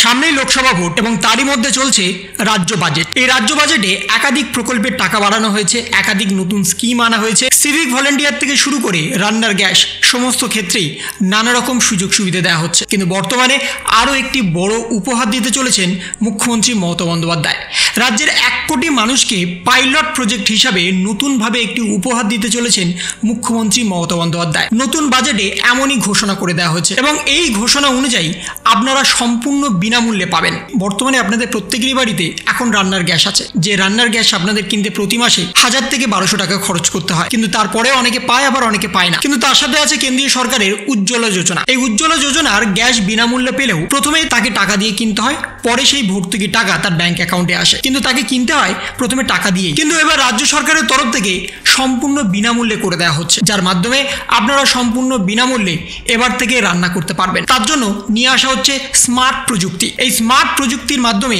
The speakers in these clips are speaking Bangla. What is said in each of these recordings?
সামনেই লোকসভা ভোট এবং তারই মধ্যে চলছে রাজ্য বাজেট। এই রাজ্য বাজেটে একাধিক প্রকল্পের টাকা বাড়ানো হয়েছে, একাধিক নতুন স্কিম আনা হয়েছে। সিভিক ভলেন্টিয়ার থেকে শুরু করে রান্নার গ্যাস সমস্ত ক্ষেত্রেই নানা রকম সুযোগ সুবিধা দেওয়া হচ্ছে। কিন্তু বর্তমানে আরও একটি বড় উপহার দিতে চলেছেন মুখ্যমন্ত্রী মমতা বন্দ্যোপাধ্যায়। রাজ্যের 1 কোটি মানুষকে পাইলট প্রজেক্ট হিসাবে নতুনভাবে একটি উপহার দিতে চলেছেন মুখ্যমন্ত্রী মমতা বন্দ্যোপাধ্যায়। নতুন বাজেটে এমনই ঘোষণা করে দেওয়া হয়েছে এবং এই ঘোষণা অনুযায়ী আপনারা সম্পূর্ণ বিনামূল্যে পাবেন। বর্তমানে আপনাদের প্রত্যেকেরই বাড়িতে এখন রান্নার গ্যাস আছে, যে রান্নার গ্যাস আপনাদের কিনতে প্রতি মাসে 1000 থেকে 1200 টাকা খরচ করতে হয়। কিন্তু তারপরে অনেকে পায়, আবার অনেকে পায় না। কিন্তু তার সাথে আছে কেন্দ্রীয় সরকারের উজ্জ্বলা যোজনা। এই উজ্জ্বলা যোজনার গ্যাস বিনামূল্যে পেলেও প্রথমে তাকে টাকা দিয়ে কিনতে হয়, পরে সেই ভর্তুকি টাকা তার ব্যাংক অ্যাকাউন্টে আসে। কিন্তু তাকে কিনতে হয় প্রথমে টাকা দিয়ে। কিন্তু এবার রাজ্য সরকারের তরফ থেকে সম্পূর্ণ বিনামূল্যে করে দেওয়া হচ্ছে, যার মাধ্যমে আপনারা সম্পূর্ণ বিনামূল্যে এবার থেকে রান্না করতে পারবেন। তার জন্য নিয়ে আসা হচ্ছে স্মার্ট প্রযুক্তি। এই স্মার্ট প্রযুক্তির মাধ্যমে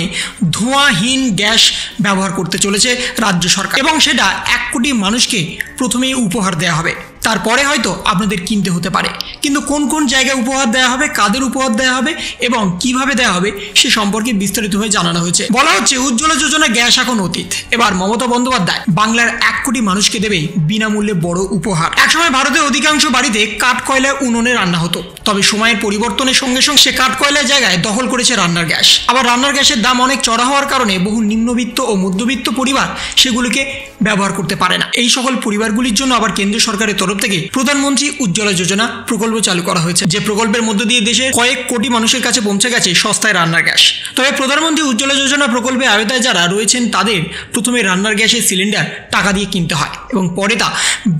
ধোঁয়াহীন গ্যাস ব্যবহার করতে চলেছে রাজ্য সরকার এবং সেটা 1 কোটি মানুষকে প্রথমেই উপহার দেওয়া হবে। তারপরে হয়তো আপনাদের কিনতে হতে পারে। কিন্তু কোন কোন জায়গায় উপহার দেওয়া হবে, কাদের উপহার দেওয়া হবে এবং কিভাবে দেওয়া হবে সে সম্পর্কে বিস্তারিতভাবে জানানো হয়েছে। বলা হচ্ছে উজ্জ্বলা যোজনা গ্যাস এখন অতীত। এবার মমতা বন্দ্যোপাধ্যায় বাংলার 1 কোটি মানুষকে দেবে বিনামূল্যে বড় উপহার। একসময় ভারতের অধিকাংশ বাড়িতে কাঠ কয়লায় উনুনে রান্না হতো, তবে সময়ের পরিবর্তনের সঙ্গে সঙ্গে সে কাঠ কয়লার জায়গায় দখল করেছে রান্নার গ্যাস। আবার রান্নার গ্যাসের দাম অনেক চড়া হওয়ার কারণে বহু নিম্নবিত্ত ও মধ্যবিত্ত পরিবার সেগুলিকে ব্যবহার করতে পারে না। এই সকল পরিবারগুলির জন্য আবার কেন্দ্র সরকারের তরফ থেকে প্রধানমন্ত্রী উজ্জ্বলা যোজনা প্রকল্প চালু করা হয়েছে, যে প্রকল্পের মধ্য দিয়ে দেশের কয়েক কোটি মানুষের কাছে পৌঁছে গেছে সস্তায় রান্নার গ্যাস। তবে প্রধানমন্ত্রী উজ্জ্বলা যোজনা প্রকল্পে আওতায় যারা রয়েছেন তাদের প্রথমে রান্নার গ্যাসের সিলিন্ডার টাকা দিয়ে কিনতে হয় এবং পরে তা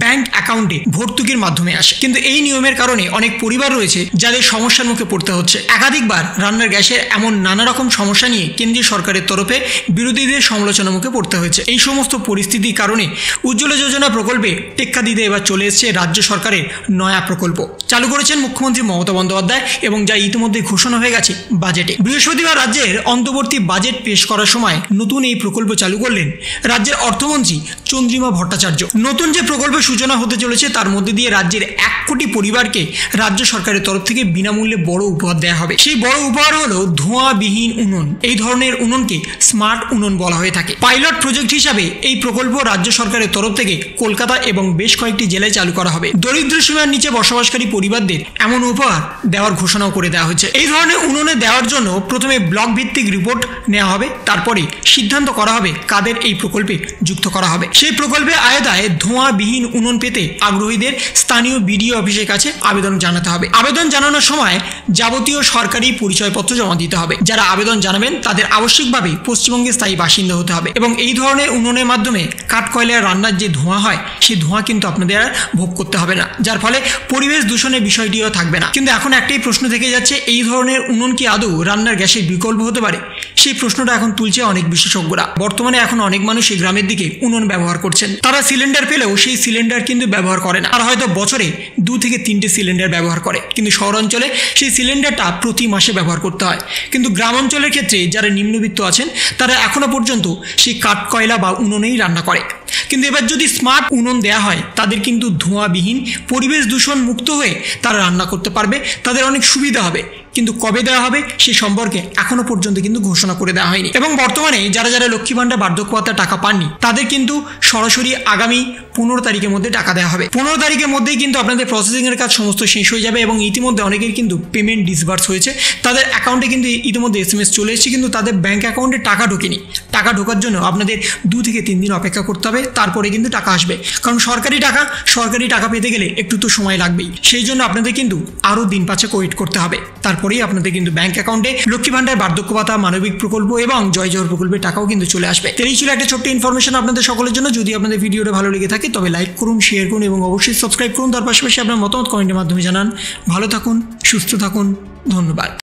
ব্যাংক অ্যাকাউন্টে ভর্তুকির মাধ্যমে আসে। কিন্তু এই নিয়মের কারণে অনেক পরিবার রয়েছে যাদের সমস্যার মুখে পড়তে হচ্ছে। একাধিকবার রান্নার গ্যাসের এমন নানা রকম সমস্যা নিয়ে কেন্দ্রীয় সরকারের তরফে বিরোধীদের সমালোচনার মুখে পড়তে হয়েছে। এই সমস্ত পরিস্থিতির কারণে উজ্জ্বলা যোজনা প্রকল্পে টেক্কা দিতে এবার চলে এসেছে রাজ্য সরকারের নয়া প্রকল্প। চালু করেছেন মুখ্যমন্ত্রী মমতা বন্দ্যোপাধ্যায় এবং যা ইতিমধ্যে ঘোষণা হয়ে গেছে বাজেটে। বৃহস্পতিবার রাজ্যের অন্তর্বর্তী বাজেট পেশ করার সময় নতুন এই প্রকল্প চালু করলেন রাজ্যের অর্থমন্ত্রী চন্দ্রিমা ভট্টাচার্য। নতুন যে প্রকল্পের সূচনা হতে চলেছে তার মধ্যে দিয়ে রাজ্যের 1 কোটি পরিবারকে রাজ্য সরকারের তরফ থেকে বিনামূল্যে বড় উপহার দেওয়া হবে। সেই বড় উপহার হলো ধোঁয়াবিহীন উনুন। এই ধরনের উনুনকে স্মার্ট উনুন বলা হয়ে থাকে। পাইলট প্রজেক্ট হিসাবে এই প্রকল্প রাজ্য সরকারের তরফ থেকে কলকাতা এবং বেশ কয়েকটি জেলায় চালু করা হবে। দরিদ্র সীমার নিচে বসবাসকারী পরিবারদের এমন উপহার দেওয়ার ঘোষণাও করে দেওয়া হয়েছে। এই ধরনের উনুনে দেওয়ার জন্য প্রথমে ব্লক ভিত্তিক রিপোর্ট নেওয়া হবে, তারপরে সিদ্ধান্ত করা হবে কাদের এই প্রকল্পে যুক্ত করা হবে। সেই প্রকল্পে আওতায় ধোঁয়াবিহীন উনুন পেতে আগ্রহীদের স্থানীয় বিডিও অফিসের কাছে আবেদন জানাতে হবে। আবেদন জানানোর সময় যাবতীয় সরকারি পরিচয়পত্র জমা দিতে হবে। যারা আবেদন জানাবেন তাদের আবশ্যিকভাবে পশ্চিমবঙ্গের স্থায়ী বাসিন্দা হতে হবে এবং এই ধরনের উনুনের মাধ্যমে কাঠ কয়লার রান্নার যে ধোঁয়া হয় সেই ধোঁয়া কিন্তু আপনাদের আর ভোগ করতে হবে না, যার ফলে পরিবেশ দূষণের বিষয়টিও থাকবে না। কিন্তু এখন একটাই প্রশ্ন থেকে যাচ্ছে, এই ধরনের উনুন কি আদৌ রান্নার গ্যাসের বিকল্প হতে পারে? সেই প্রশ্নটা এখন তুলছে অনেক বিশেষজ্ঞরা। বর্তমানে এখন অনেক মানুষই গ্রামের দিকে উনুন ব্যবহার করছেন। তারা সিলিন্ডার পেলেও সেই সিলিন্ডার কিন্তু ব্যবহার করে না। তারা হয়তো বছরে 2 থেকে 3টে সিলিন্ডার ব্যবহার করে, কিন্তু শহরাঞ্চলে সেই সিলিন্ডারটা প্রতি মাসে ব্যবহার করতে হয়। কিন্তু গ্রাম অঞ্চলের ক্ষেত্রে যারা নিম্নবিত্ত আছেন তারা এখনো পর্যন্ত সেই কাঠ কয়লা বা উনুনেই রান্না করে। কিন্তু এবার যদি স্মার্ট উনুন দেওয়া হয় তাদের কিন্তু ধোঁয়াবিহীন পরিবেশ দূষণ মুক্ত হয়ে তারা রান্না করতে পারবে, তাদের অনেক সুবিধা হবে। কিন্তু কবে দেওয়া হবে সে সম্পর্কে এখনো পর্যন্ত কিন্তু ঘোষণা করে দেওয়া হয়নি। এবং বর্তমানে যারা যারা লক্ষ্মী ভাণ্ডার বার্ধক্য ভাতা টাকা পাননি তাদের কিন্তু সরাসরি আগামী 15 তারিখের মধ্যে টাকা দেওয়া হবে। 15 তারিখের মধ্যেই কিন্তু আপনাদের প্রসেসিংয়ের কাজ সমস্ত শেষ হয়ে যাবে এবং ইতিমধ্যে অনেকের কিন্তু পেমেন্ট ডিসবার্স হয়েছে। তাদের অ্যাকাউন্টে কিন্তু ইতিমধ্যে SMS চলে এসেছে, কিন্তু তাদের ব্যাঙ্ক অ্যাকাউন্টে টাকা ঢোকেনি। টাকা ঢোকার জন্য আপনাদের 2 থেকে 3 দিন অপেক্ষা করতে হবে, তারপরে কিন্তু টাকা আসবে। কারণ সরকারি টাকা পেতে গেলে একটু তো সময় লাগবেই। সেই জন্য আপনাদের কিন্তু আরও দিন 5 ওয়েট করতে হবে। তারপরেই আপনাদের কিন্তু ব্যাংক অ্যাকাউন্টে লক্ষ্মী ভাণ্ডার বার্ধক্য ভাতা মানবিক প্রকল্প এবং জয় জোহর প্রকল্পের টাকাও কিন্তু চলে আসবে। এই ছিল একটা ছোট্ট ইনফরমেশন আপনাদের সকলের জন্য। যদি আপনাদের ভিডিওটা ভালো লেগে থাকে তবে লাইক করুন, শেয়ার করুন এবং অবশ্যই সাবস্ক্রাইব করুন। তার পাশাপাশি আপনার মতামত কমেন্টের মাধ্যমে জানান। ভালো থাকুন, সুস্থ থাকুন, ধন্যবাদ।